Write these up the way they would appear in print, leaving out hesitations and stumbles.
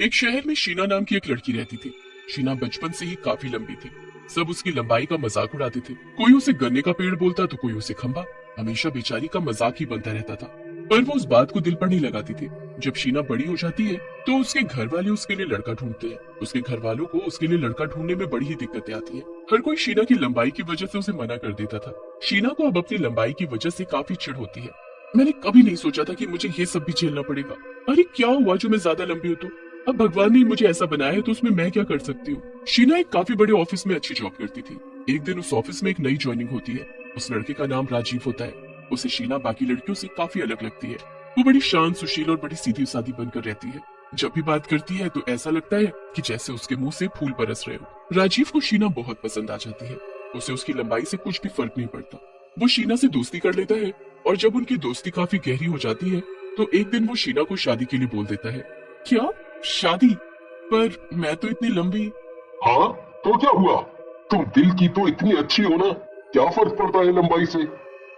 एक शहर में शीना नाम की एक लड़की रहती थी। शीना बचपन से ही काफी लंबी थी। सब उसकी लंबाई का मजाक उड़ाते थे। कोई उसे गन्ने का पेड़ बोलता तो कोई उसे खंबा। हमेशा बेचारी का मजाक ही बनता रहता था, पर वो उस बात को दिल पर नहीं लगाती थी। जब शीना बड़ी हो जाती है तो उसके घर वाले उसके लिए लड़का ढूंढते हैं। उसके घर वालों को उसके लिए लड़का ढूंढने में बड़ी ही दिक्कतें आती है। हर कोई शीना की लंबाई की वजह से उसे मना कर देता था। शीना को अब अपनी लंबाई की वजह से काफी चिढ़ होती है। मैंने कभी नहीं सोचा था कि मुझे ये सब भी झेलना पड़ेगा। अरे क्या हुआ जो मैं ज्यादा लंबी हूँ तो? अब भगवान ने मुझे ऐसा बनाया है तो उसमें मैं क्या कर सकती हूँ। शीना एक काफी बड़े ऑफिस में अच्छी जॉब करती थी। एक दिन उस ऑफिस में एक नई ज्वाइनिंग होती है। उस लड़के का नाम राजीव होता है। उसे शीना बाकी लड़कियों से काफी अलग लगती है। वो बड़ी शांत, सुशील और बड़ी सीधी सादी बनकर रहती है। जब भी बात करती है तो ऐसा लगता है कि जैसे उसके मुंह से फूल बरस रहे हो। राजीव को शीना बहुत पसंद आ जाती है। उसे उसकी लंबाई से कुछ भी फर्क नहीं पड़ता। वो शीना से दोस्ती कर लेता है और जब उनकी दोस्ती काफी गहरी हो जाती है तो एक दिन वो शीना को शादी के लिए बोल देता है। क्या शादी? पर मैं तो इतनी लंबी। हाँ, तो क्या हुआ? तुम दिल की तो इतनी अच्छी हो ना, क्या फर्क पड़ता है लंबाई से?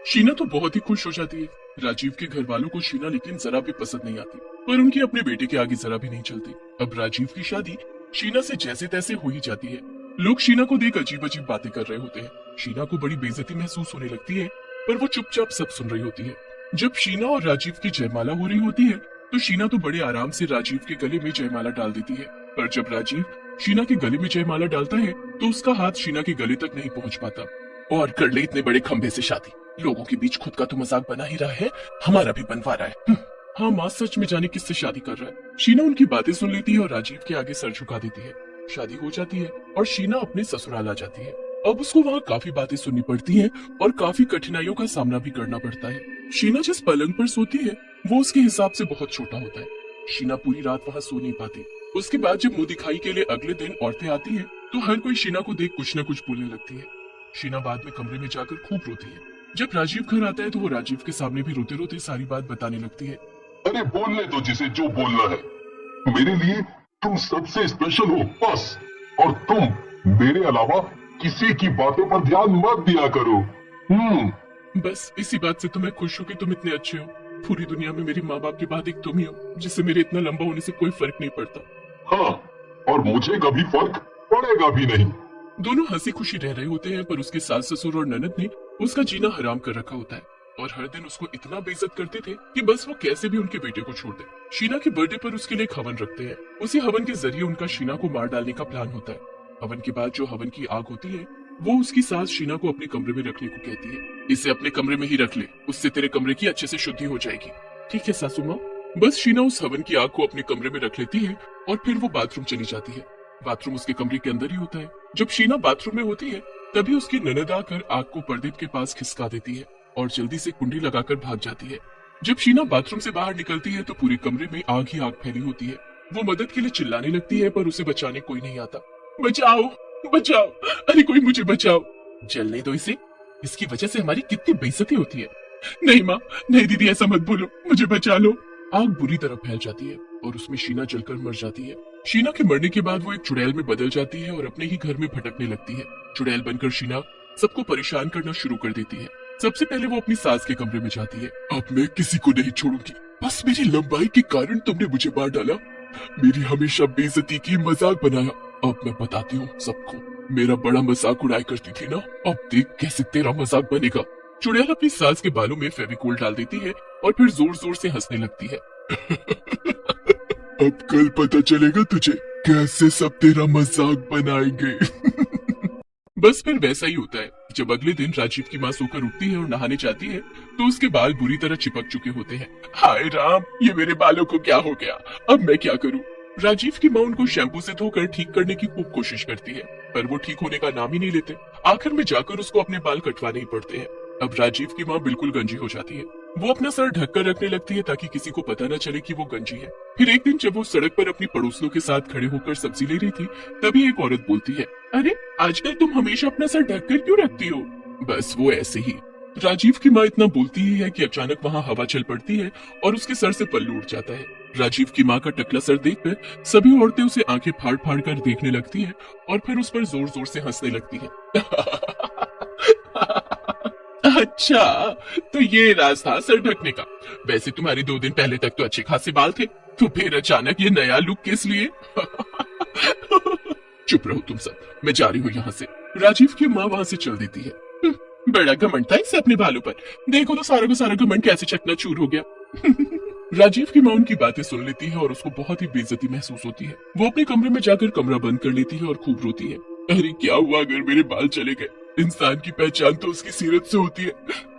शीना तो बहुत ही खुश हो जाती है। राजीव के घर वालों को शीना लेकिन जरा भी पसंद नहीं आती, पर उनकी अपने बेटे के आगे जरा भी नहीं चलती। अब राजीव की शादी शीना से जैसे तैसे हो ही जाती है। लोग शीना को देख अजीब अजीब बातें कर रहे होते हैं। शीना को बड़ी बेइज्जती महसूस होने लगती है, पर वो चुपचाप सब सुन रही होती है। जब शीना और राजीव की जयमाला हो रही होती है तो शीना तो बड़े आराम से राजीव के गले में जयमाला डाल देती है। पर जब राजीव शीना के गले में जयमाला डालता है तो उसका हाथ शीना के गले तक नहीं पहुंच पाता। और कर ले इतने बड़े खंबे से शादी, लोगों के बीच खुद का तो मजाक बना ही रहा है, हमारा भी बनवा रहा है। हाँ माँ, सच में जाने किससे शादी कर रहा है। शीना उनकी बातें सुन लेती है और राजीव के आगे सर झुका देती है। शादी हो जाती है और शीना अपने ससुराल आ जाती है। अब उसको वहाँ काफी बातें सुननी पड़ती हैं और काफी कठिनाइयों का सामना भी करना पड़ता है। शीना जिस पलंग पर सोती है वो उसके हिसाब से बहुत छोटा होता है। शीना पूरी रात वहाँ सो नहीं पाती। उसके बाद जब मुंह दिखाई के लिए अगले दिन औरतें आती हैं तो हर कोई शीना को देख कुछ न कुछ बोलने लगती है। शीना बाद में कमरे में जाकर खूब रोती है। जब राजीव घर आता है तो वो राजीव के सामने भी रोते रोते सारी बात बताने लगती है। अरे बोलने दो जिसे जो बोलना है। मेरे लिए तुम सबसे स्पेशल हो बस। और तुम मेरे अलावा किसी की बातों पर ध्यान मत दिया करो। बस इसी बात से तो मैं खुश हूँ कि तुम इतने अच्छे हो। पूरी दुनिया में मेरे माँ बाप के बाद एक तुम ही हो जिससे मेरे इतना लंबा होने से कोई फर्क नहीं पड़ता। हाँ, और मुझे कभी फर्क पड़ेगा भी नहीं। दोनों हंसी खुशी रह रहे होते हैं, पर उसके सास ससुर और ननद ने उसका जीना हराम कर रखा होता है और हर दिन उसको इतना बेइज्जत करते थे कि बस वो कैसे भी उनके बेटे को छोड़ दे। शीना के बर्थडे पर उसके लिए एक हवन रखते हैं। उसी हवन के जरिए उनका शीना को मार डालने का प्लान होता है। हवन के बाद जो हवन की आग होती है वो उसकी सास शीना को अपने कमरे में रखने को कहती है। इसे अपने कमरे में ही रख ले, उससे तेरे कमरे की अच्छे से शुद्धि हो जाएगी। ठीक है सासू माँ। बस शीना उस हवन की आग को अपने कमरे में रख लेती है और फिर वो बाथरूम चली जाती है। बाथरूम उसके कमरे के अंदर ही होता है। जब शीना बाथरूम में होती है तभी उसकी ननद आकर आग को पर्दे के पास खिसका देती है और जल्दी से कुंडी लगाकर भाग जाती है। जब शीना बाथरूम से बाहर निकलती है तो पूरे कमरे में आग ही आग फैली होती है। वो मदद के लिए चिल्लाने लगती है पर उसे बचाने कोई नहीं आता। बचाओ बचाओ, अरे कोई मुझे बचाओ। जलने दो इसे, इसकी वजह से हमारी कितनी बेइज्जती होती है। नहीं माँ, नहीं दीदी, ऐसा मत बोलो, मुझे बचा लो। आग बुरी तरह फैल जाती है और उसमें शीना जलकर मर जाती है। शीना के मरने के बाद वो एक चुड़ैल में बदल जाती है और अपने ही घर में भटकने लगती है। चुड़ैल बनकर शीना सबको परेशान करना शुरू कर देती है। सबसे पहले वो अपनी सास के कमरे में जाती है। अब मैं किसी को नहीं छोड़ूंगी, बस मेरी लंबाई के कारण तुमने मुझे मार डाला, मेरी हमेशा बेइज्जती की, मजाक बनाया। अब मैं बताती हूँ सबको, मेरा बड़ा मजाक उड़ाया करती थी ना, अब देख कैसे तेरा मजाक बनेगा। चुड़ैल अपनी सास के बालों में फेविकोल डाल देती है और फिर जोर जोर से हंसने लगती है। अब कल पता चलेगा तुझे कैसे सब तेरा मजाक बनाएंगे। बस फिर वैसा ही होता है। जब अगले दिन राजीव की माँ सोकर उठती है और नहाने जाती है तो उसके बाल बुरी तरह चिपक चुके होते हैं। हाय राम, ये मेरे बालों को क्या हो गया, अब मैं क्या करूँ। राजीव की माँ उनको शैम्पू से धोकर ठीक करने की खूब कोशिश करती है, पर वो ठीक होने का नाम ही नहीं लेते। आखिर में जाकर उसको अपने बाल कटवाने ही पड़ते हैं। अब राजीव की माँ बिल्कुल गंजी हो जाती है। वो अपना सर ढककर रखने लगती है ताकि किसी को पता न चले कि वो गंजी है। फिर एक दिन जब वो सड़क पर अपनी पड़ोसियों के साथ खड़े होकर सब्जी ले रही थी तभी एक औरत बोलती है, अरे आजकल तुम हमेशा अपना सर ढककर क्यों रखती हो। बस वो ऐसे ही। राजीव की माँ इतना बोलती ही है कि अचानक वहाँ हवा चल पड़ती है और उसके सर से पल्लू उड़ जाता है। राजीव की माँ का टकला सर देखकर सभी औरतें उसे आंखें फाड़ फाड़ कर देखने लगती है और फिर उस पर जोर जोर से हंसने लगती है। अच्छा, तो ये राज था सर ढकने का। वैसे तुम्हारे 2 दिन पहले तक तो अच्छे खासे बाल थे, तो फिर अचानक ये नया लुक किस लिए? चुप रहो तुम सब, मैं जा रही हूँ यहाँ से। राजीव की माँ वहां से चल देती है। बड़ा घमंड था इसे अपने बालों पर, देखो तो सारा का सारा घमंड कैसे चकनाचूर हो गया। राजीव की माँ उनकी बातें सुन लेती है और उसको बहुत ही बेइज्जती महसूस होती है। वो अपने कमरे में जाकर कमरा बंद कर लेती है और खूब रोती है। अरे क्या हुआ अगर मेरे बाल चले गए? इंसान की पहचान तो उसकी सीरत से होती है,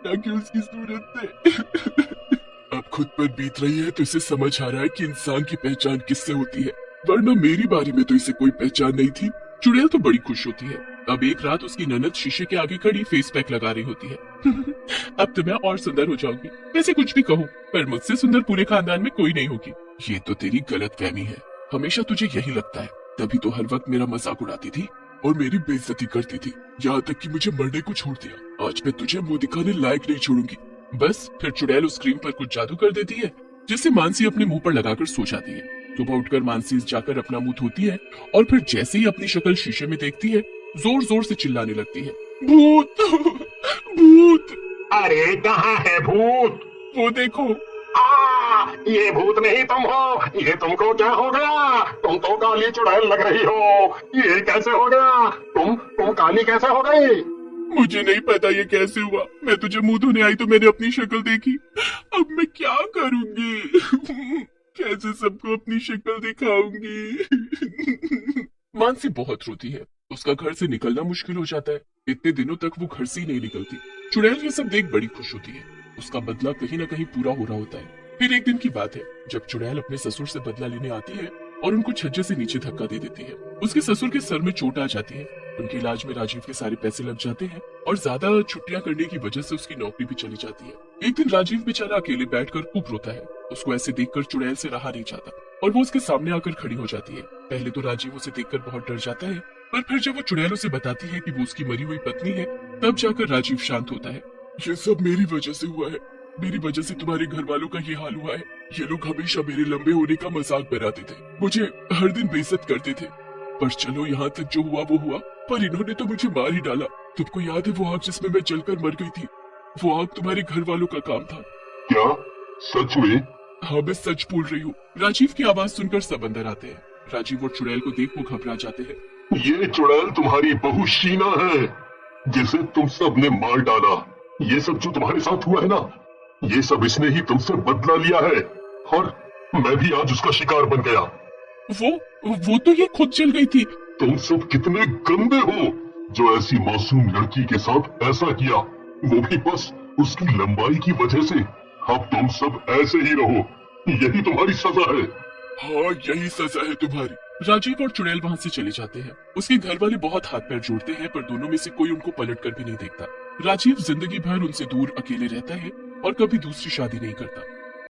ना कि उसकी सूरत से। अब खुद पर बीत रही है तो इसे समझ आ रहा है कि इंसान की पहचान किससे होती है, वरना मेरी बारी में तो इसे कोई पहचान नहीं थी। चुड़ैल तो बड़ी खुश होती है। अब एक रात उसकी ननद शीशे के आगे खड़ी फेस पैक लगा रही होती है। अब तो मैं और सुंदर हो जाऊंगी, वैसे कुछ भी कहो, पर मुझसे सुंदर पूरे खानदान में कोई नहीं होगी। ये तो तेरी गलतफहमी है, हमेशा तुझे यही लगता है, तभी तो हर वक्त मेरा मजाक उड़ाती थी और मेरी बेइज्जती करती थी, यहाँ तक कि मुझे मरने को छोड़ दिया। आज मैं तुझे मुंह दिखाने लायक नहीं छोड़ूंगी। बस फिर चुड़ैल उस क्रीम पर कुछ जादू कर देती है, जिससे मानसी अपने मुंह पर लगाकर सो जाती है। सुबह उठकर मानसी जाकर अपना मुंह धोती है और फिर जैसे ही अपनी शक्ल शीशे में देखती है, जोर जोर से चिल्लाने लगती है, भूत भूत। अरे कहाँ है भूत? वो देखो। ये भूत नहीं तुम हो, ये तुमको क्या हो गया? तुम तो काली चुड़ैल लग रही हो, ये कैसे हो गया? तुम काली कैसे हो गई? मुझे नहीं पता ये कैसे हुआ, मैं तुझे मुंह धोने आई तो मैंने अपनी शक्ल देखी, अब मैं क्या करूंगी? कैसे सबको अपनी शक्ल दिखाऊंगी? मानसी बहुत रोती है, उसका घर से निकलना मुश्किल हो जाता है। इतने दिनों तक वो घर से ही नहीं निकलती। चुड़ैल ये सब देख बड़ी खुश होती है, उसका बदला कहीं ना कहीं पूरा हो रहा होता है। फिर एक दिन की बात है जब चुड़ैल अपने ससुर से बदला लेने आती है और उनको छज्जे से नीचे धक्का दे देती है। उसके ससुर के सर में चोट आ जाती है, उनके इलाज में राजीव के सारे पैसे लग जाते हैं और ज्यादा छुट्टियां करने की वजह से उसकी नौकरी भी चली जाती है। एक दिन राजीव बेचारा अकेले बैठकर खूब रोता है। उसको ऐसे देखकर चुड़ैल से रहा नहीं जाता और वो उसके सामने आकर खड़ी हो जाती है। पहले तो राजीव उसे देखकर बहुत डर जाता है, पर फिर जब वो चुड़ैल उसे बताती है कि वो उसकी मरी हुई पत्नी है, तब जाकर राजीव शांत होता है। ये सब मेरी वजह से हुआ है, मेरी वजह से तुम्हारे घर वालों का ये हाल हुआ है। ये लोग हमेशा मेरे लंबे होने का मजाक बनाते थे, मुझे हर दिन बेइज्जत करते थे, पर चलो यहाँ तक जो हुआ वो हुआ, पर इन्होंने तो मुझे मार ही डाला। तुमको याद है वो आग जिसमें मैं जलकर मर गई थी? वो आग तुम्हारे घर वालों का काम था। क्या सच में? हाँ मैं सच बोल रही हूँ। राजीव की आवाज सुनकर सब अंदर आते हैं। राजीव और चुड़ैल को देख वो घबरा जाते हैं। ये चुड़ैल तुम्हारी बहू शीना है, जिसे तुम सब ने मार डाला। ये सब जो तुम्हारे साथ हुआ है ना, ये सब इसने ही तुमसे बदला लिया है और मैं भी आज उसका शिकार बन गया। वो तो ये खुद चल गई थी। तुम सब कितने गंदे हो जो ऐसी मासूम लड़की के साथ ऐसा किया, वो भी बस उसकी लंबाई की वजह से। अब तुम सब ऐसे ही रहो, यही तुम्हारी सजा है। हाँ यही सजा है तुम्हारी। राजीव और चुड़ैल वहाँ से चले जाते हैं। उसके घर वाले बहुत हाथ पैर जोड़ते हैं, पर दोनों में से कोई उनको पलट कर भी नहीं देखता। राजीव जिंदगी भर उनसे दूर अकेले रहता है और कभी दूसरी शादी नहीं करता।